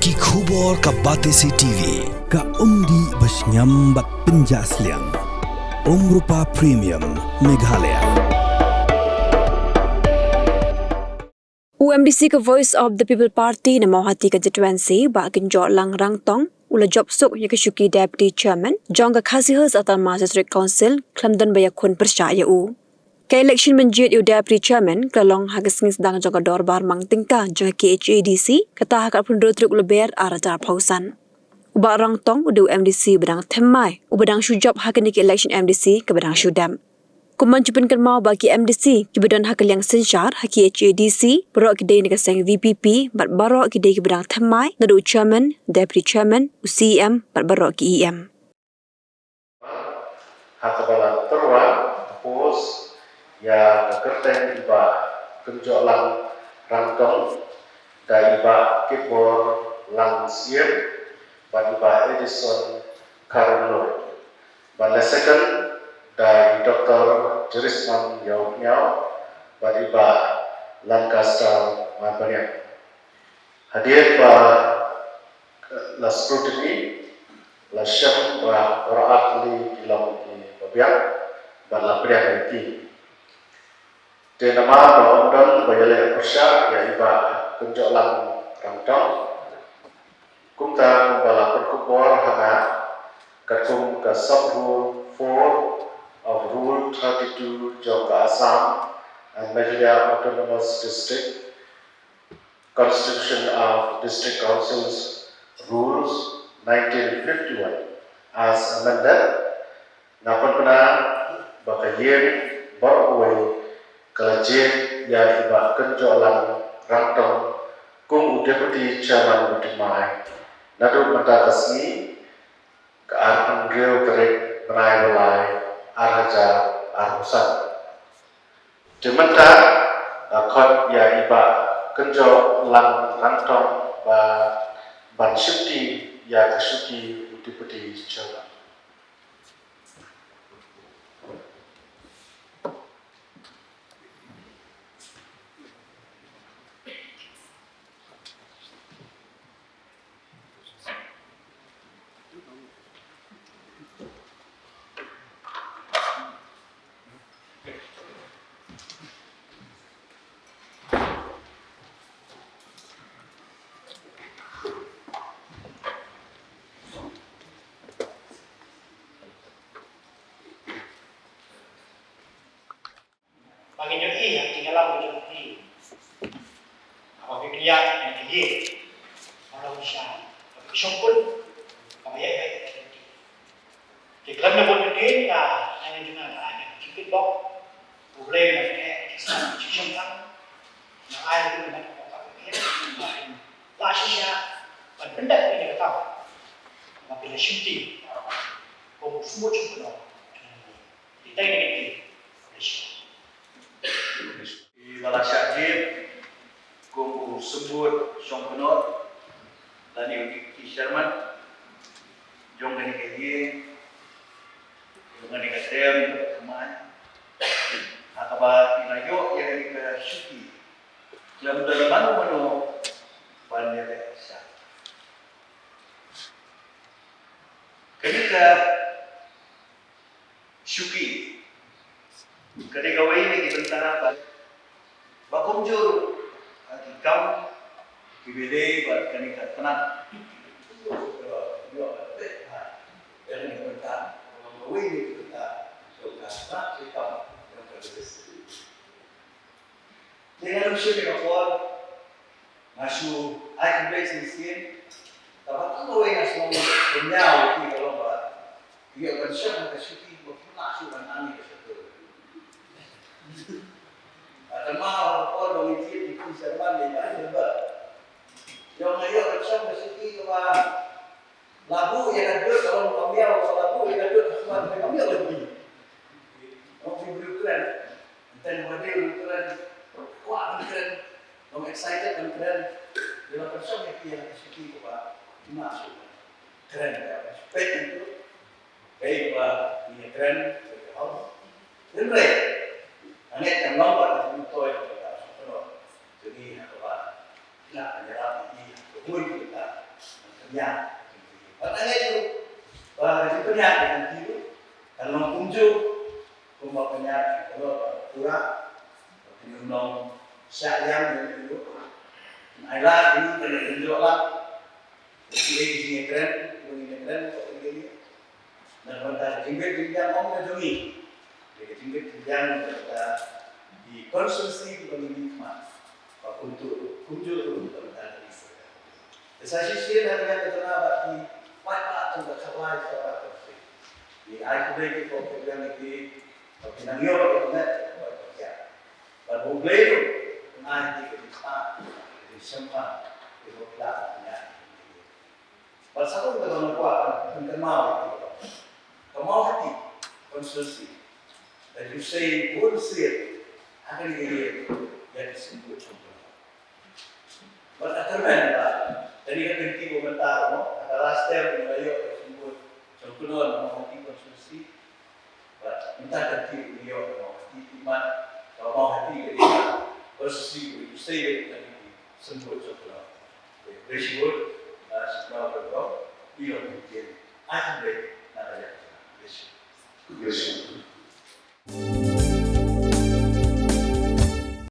Ki khubor ka Batesi TV ka umdi basnyam bak penjaslian Rupa Premium Meghalaya. UMDC ke Voice of the People Party na mauhati konstituensi bak genjok lang rangtong ula job sok ya ke syuki deputy chairman jong ka khasihas atan District Council Klamdan Bayakun percaya u. Ke election menjid u deputy chairman kelong hagasing sedang jong ka dorbar mang tingka jong KHADC kata hakat pun rotruk leber arajar pausan. Ubak rangtong udah UMDC bedang temai ubedang syujab hakan ke election MDC ke bedang syudam. Kuman cupinkan mau bagi MDC kibedan hakal yang sensyar haki HADC berok kedai negara sang VPP bat barok kedai kibedang temai nadu chairman, deputy chairman, CM bat barok ke EM. Hakabala terwa pos ya kerten iba kenjok lang rangtong da iba kibor lang sier bat iba Edison Carlo. Bat la second dari Dr. Jerisman Yau Miao Bariba Lancaster Mabarian. Hadir ba la scrutiny la syam ba raat li kilam ki babiak ba la priak ti. De nama ba ondon ba yale persya ya iba kunjok lang rangtong. Kumta kumbala perkubor hanga katum ka sabru 4 of Rule 32 Jogga Assam and Meghalaya Autonomous District, Constitution of District Councils Rules 1951 as amended. Napan pernah bakayir berway kelajir yang iba kenjolan rangtong kung deputy chairman udimai nadu mentakasni ke arpan gil terik benai belai arhaja arhusan. Dementa akot ya iba kenjo lang rantong ba ban syuti ya kesyuti uti-uti coba. Bagi nyoi yang tinggal di nyoi, apa biaya yang tinggi, kalau usaha, syukur, apa ya, di dalam nebun ini ya, hanya dengan ada cukup bok, boleh nak cuci kan, nak air itu nak apa ini, lasisnya, benda ini tahu, tapi le syuting, kau semua cukup, kita ini, Bala syajib kung sebut syong penot dan yang di Sherman jong gani kaye jong gani kasem kemana ataba inayo yang ke syuki dalam mano bandere sa ketika syuki ketika wai di bentara bakumjur kau kibele buat kanika tenang dua ini bentar ini bentar so kata kita dengan usia kita kuat masuk akan belajar sih tapi kalau yang semua benyau di kalau buat dia bersama kesuki berlaku dan aneh kesuki atau mau orang itu di Sherman di mana yang ayo bersama kesuki kepada lagu yang ada kalau kamiau lagu yang ada semua kamiau lagi orang beri keren dan model keren kuat keren orang excited dan keren dalam bersama yang kesuki kepada masuk keren ya spek itu baik pak ini keren betul dan baik hanya yang lompat itu toy jadi apa nak menyerap ini kemudian kita penyak. Makanya itu, itu penyak dengan tiru, kalau kunjung, rumah penyak, kalau kurang, penyunong syariam yang itu, ailah ini kalau tunjuk lah, jadi ini keren, kok ini, dan pada tingkat jenjang orang menjungi, jadi tingkat jenjang kita dikonsumsi oleh nikmat, untuk kunjung untuk berada di sana. Saya sih dengan keterangan di pada tu berkawal seorang terfik. Di aku bagi program ini, penangyo internet berkerja. Berbulai nanti kita di sempat di belakangnya. Pasal itu dalam kuat kenal kemau hati konstruksi. Dan usai bersih akan jadi yang disebut contoh. Berkatakan Pak, tadi kan berhenti komentar, no? Adalah step beliau tersebut contoh mau hati konstruksi, minta hati beliau mau hati iman, kalau mau hati jadi konstruksi itu saya tadi sebut contoh. Bersibut setelah berdoa, beliau mungkin akan berada. Bersibut.